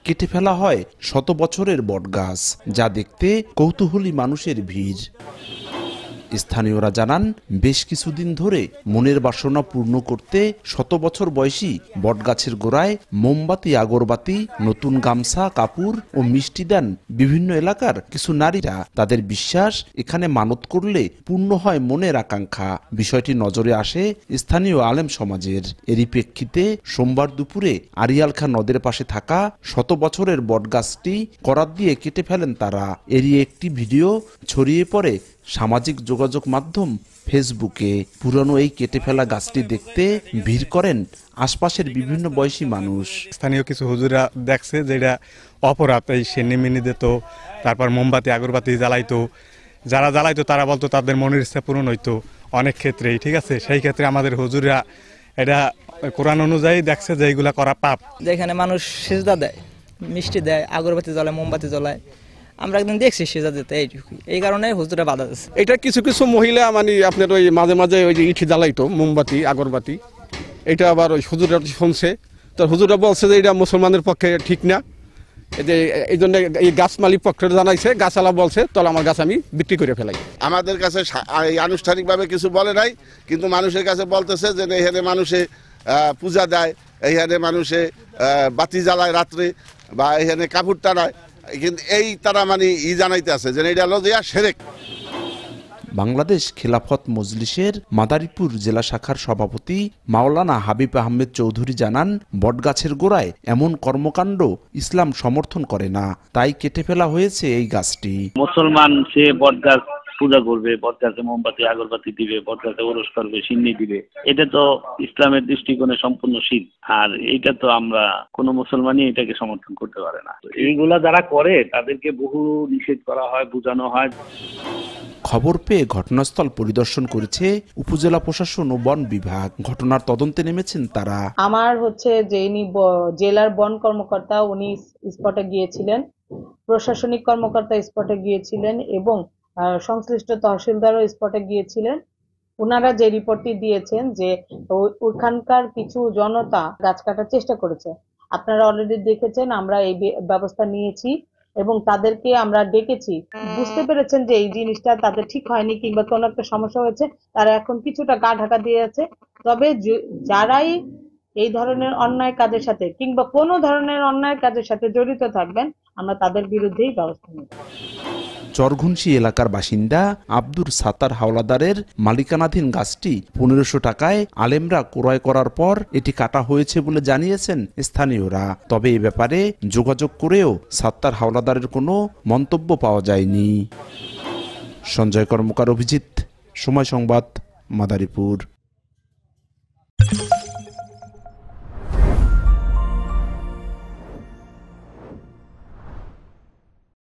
কেটে ফেলা হয় শত বছরের বটগাছ, যা দেখতে কৌতূহলী মানুষের ভিড়। স্থানীয়রা জানান, বেশ কিছুদিন ধরে মনের বাসনা পূর্ণ করতে শত বছর বয়সী বটগাছের গোড়ায় মোমবাতি, আগরবাতি, নতুন গামছা, কাপড় ও মিষ্টি দেন বিভিন্ন এলাকার কিছু নারীরা। তাদের বিশ্বাস, এখানে মানত করলে পূর্ণ হয় মনের আকাঙ্ক্ষা। বিষয়টি নজরে আসে স্থানীয় আলেম সমাজের। এরই প্রেক্ষিতে সোমবার দুপুরে আরিয়ালখা নদের পাশে থাকা শত বছরের বটগাছটি করাত দিয়ে কেটে ফেলেন তারা। এরই একটি ভিডিও ছড়িয়ে পড়ে সামাজিক যোগাযোগ মাধ্যম ফেসবুকে। পুরনো এই কেটে ফেলা গাছটি দেখতে ভিড় করেন আশপাশের বিভিন্ন বয়সী মানুষ। স্থানীয় কিছু হুজুরা দেখছে যে এটা অপরাধ, এই সেন্নিমিনি দিত, তারপর মোমবাতি আগরবাতি জ্বালাইতো। যারা জ্বালাইতো তারা বলতো তাদের মনের ইচ্ছা পূরণ হইতো অনেক ক্ষেত্রেই, ঠিক আছে। সেই ক্ষেত্রে আমাদের হুজুরা এটা কোরআন অনুযায়ী দেখছে যে এইগুলা করা পাপ। যেখানে মানুষ সিজদা দেয়, মিষ্টি দেয়, আগরবাতি জ্বলায়, মোমবাতি জ্বলায়, আমরা একদিন দেখছি সিজদা দিতে, এইটুকুই। এই কারণে হুজুরা বাধা দিচ্ছে। এটা কিছু কিছু মহিলা মানে আপনার ওই মাঝে মাঝে ওই যে ইটি জ্বালাইতো, মোমবাতি আগরবাতি, এটা আবার ওই হুজুরা শুনছে, তো হুজুরা বলছে যে এটা মুসলমানের পক্ষে ঠিক না। এই জন্য এই গাছ মালিক পক্ষে জানাইছে, গাছালা বলছে তাহলে আমার গাছ আমি বিক্রি করে ফেলাই। আমাদের কাছে আনুষ্ঠানিকভাবে কিছু বলে নাই, কিন্তু মানুষের কাছে বলতেছে যে এখানে মানুষে পূজা দেয়, এইখানে মানুষে বাতি জ্বালায় রাত্রে, বা এখানে কাপড় টানায়, কিন্তু এই তারা মানে জানাইতে আছে যে এটা হলো দিয়া শিরক। বাংলাদেশ খেলাফত মজলিসের মাদারীপুর জেলা শাখার সভাপতি মাওলানা হাবিব আহমেদ চৌধুরী জানান, বটগাছের গোড়ায় এমন কর্মকাণ্ড ইসলাম সমর্থন করে না, তাই কেটে ফেলা হয়েছে এই গাছটি। মুসলমান সে বটগাছ পূজা করবে, বটগাছে মোমবাতি আগরবাতি দিবে, বটগাছে ওরস করবে, সিন্নি দিবে, এটা তো ইসলামের দৃষ্টিকোণে সম্পূর্ণ শিরক। আর এইটা তো আমরা কোন মুসলমানই এটাকে সমর্থন করতে পারে না। এইগুলা যারা করে তাদেরকে বহু নিষেধ করা হয়, বোঝানো হয়। খবর পেয়ে ঘটনাস্থল পরিদর্শন করেছে উপজেলা প্রশাসন ও বন বিভাগ। ঘটনার তদন্তে নেমেছেন তারা। আমার যে জেলার বন কর্মকর্তা উনি স্পটে গিয়েছিলেন, প্রশাসনিক কর্মকর্তা স্পটে গিয়েছিলেন এবং সংশ্লিষ্ট তহসিলদারও স্পটে গিয়েছিলেন। ওনারা যে রিপোর্টটি দিয়েছেন যে ওখানকার কিছু জনতা গাছ কাটার চেষ্টা করেছে, আপনারা অলরেডি দেখেছেন। আমরা এই ব্যবস্থা নিয়েছি এবং তাদেরকে আমরা ডেকেছি। বুঝতে পেরেছেন যে এই জিনিসটা তাদের ঠিক হয়নি কিংবা কোনো একটা সমস্যা হয়েছে, তারা এখন কিছুটা গা ঢাকা দিয়ে আছে। তবে যারাই এই ধরনের অন্যায় কাজের সাথে কিংবা কোনো ধরনের অন্যায় কাজের সাথে জড়িত থাকবেন, আমরা তাদের বিরুদ্ধেই ব্যবস্থা নেব। চরঘুনশি এলাকার বাসিন্দা আব্দুর সাত্তার হাওলাদারের মালিকানাধীন গাছটি 1500 টাকায় আলেমরা ক্রয় করার পর এটি কাটা হয়েছে বলে জানিয়েছেন স্থানীয়রা। তবে এ ব্যাপারে যোগাযোগ করেও সাত্তার হাওলাদারের কোনো মন্তব্য পাওয়া যায়নি। সঞ্জয় কর্মকার, অভিজিৎ, সময় সংবাদ, মাদারীপুর।